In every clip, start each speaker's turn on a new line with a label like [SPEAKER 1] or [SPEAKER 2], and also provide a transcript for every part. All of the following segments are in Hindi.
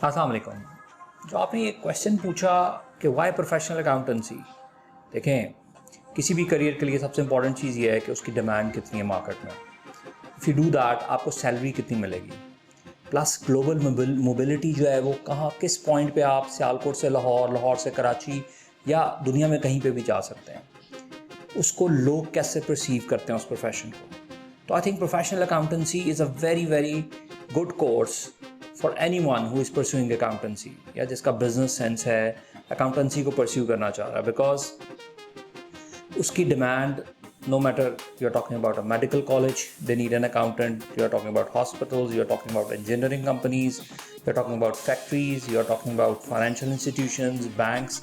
[SPEAKER 1] अस्सलाम वालेकुम। जो आपने ये क्वेश्चन पूछा कि वाई प्रोफेशनल अकाउंटेंसी, देखें किसी भी करियर के लिए सबसे इंपॉर्टेंट चीज़ ये है कि उसकी डिमांड कितनी है मार्केट में। इफ़ यू डू दैट, आपको सैलरी कितनी मिलेगी, प्लस ग्लोबल मोबिलिटी जो है वो कहाँ किस पॉइंट पे आप सियालकोट से लाहौर, लाहौर से कराची या दुनिया में कहीं पे भी जा सकते हैं, उसको लोग कैसे परसीव करते हैं उस प्रोफेशन को। तो I think professional accountancy is a very very good course for anyone who is pursuing accountancy, या जिसका बिजनेस सेंस है, अकाउंटेंसी को परस्यू करना चाह रहा है, बिकॉज उसकी demand, no matter you're talking about a medical college, they need an accountant, you're talking about hospitals, you're talking about engineering companies, you're talking about factories, you're talking about financial institutions, banks,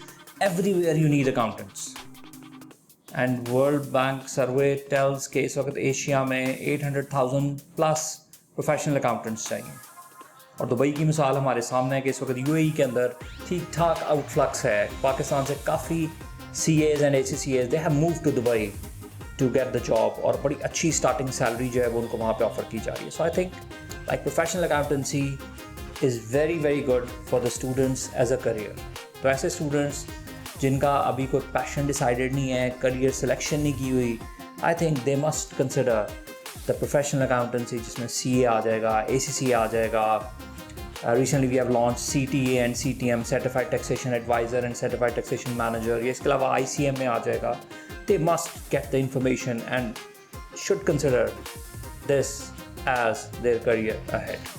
[SPEAKER 1] everywhere you need accountants. And World Bank survey tells कि इस वक्त एशिया में 800,000 प्लस प्रोफेशनल अकाउंटेंट्स चाहिए। और दुबई की मिसाल हमारे सामने है कि इस वक्त यूएई के अंदर ठीक ठाक आउटफ्लक्स है। पाकिस्तान से काफ़ी CAs and ACCAs they have moved to Dubai to get the job, और बड़ी अच्छी स्टार्टिंग सैलरी जो है वो उनको वहाँ पे ऑफर की जा रही है। So I think like professional accountancy is very very good for the students as a career. तो ऐसे स्टूडेंट्स जिनका अभी कोई पैशन डिसाइडेड नहीं है, करियर सिलेक्शन नहीं की हुई, I think they must consider the professional accountancy, जिसमें CA आ जाएगा, ACCA आ जाएगा। Recently we have launched CTA and CTM, Certified Taxation Advisor and Certified Taxation Manager। ये इसके अलावा ICM में आ जाएगा। They must get the information and should consider this as their career ahead.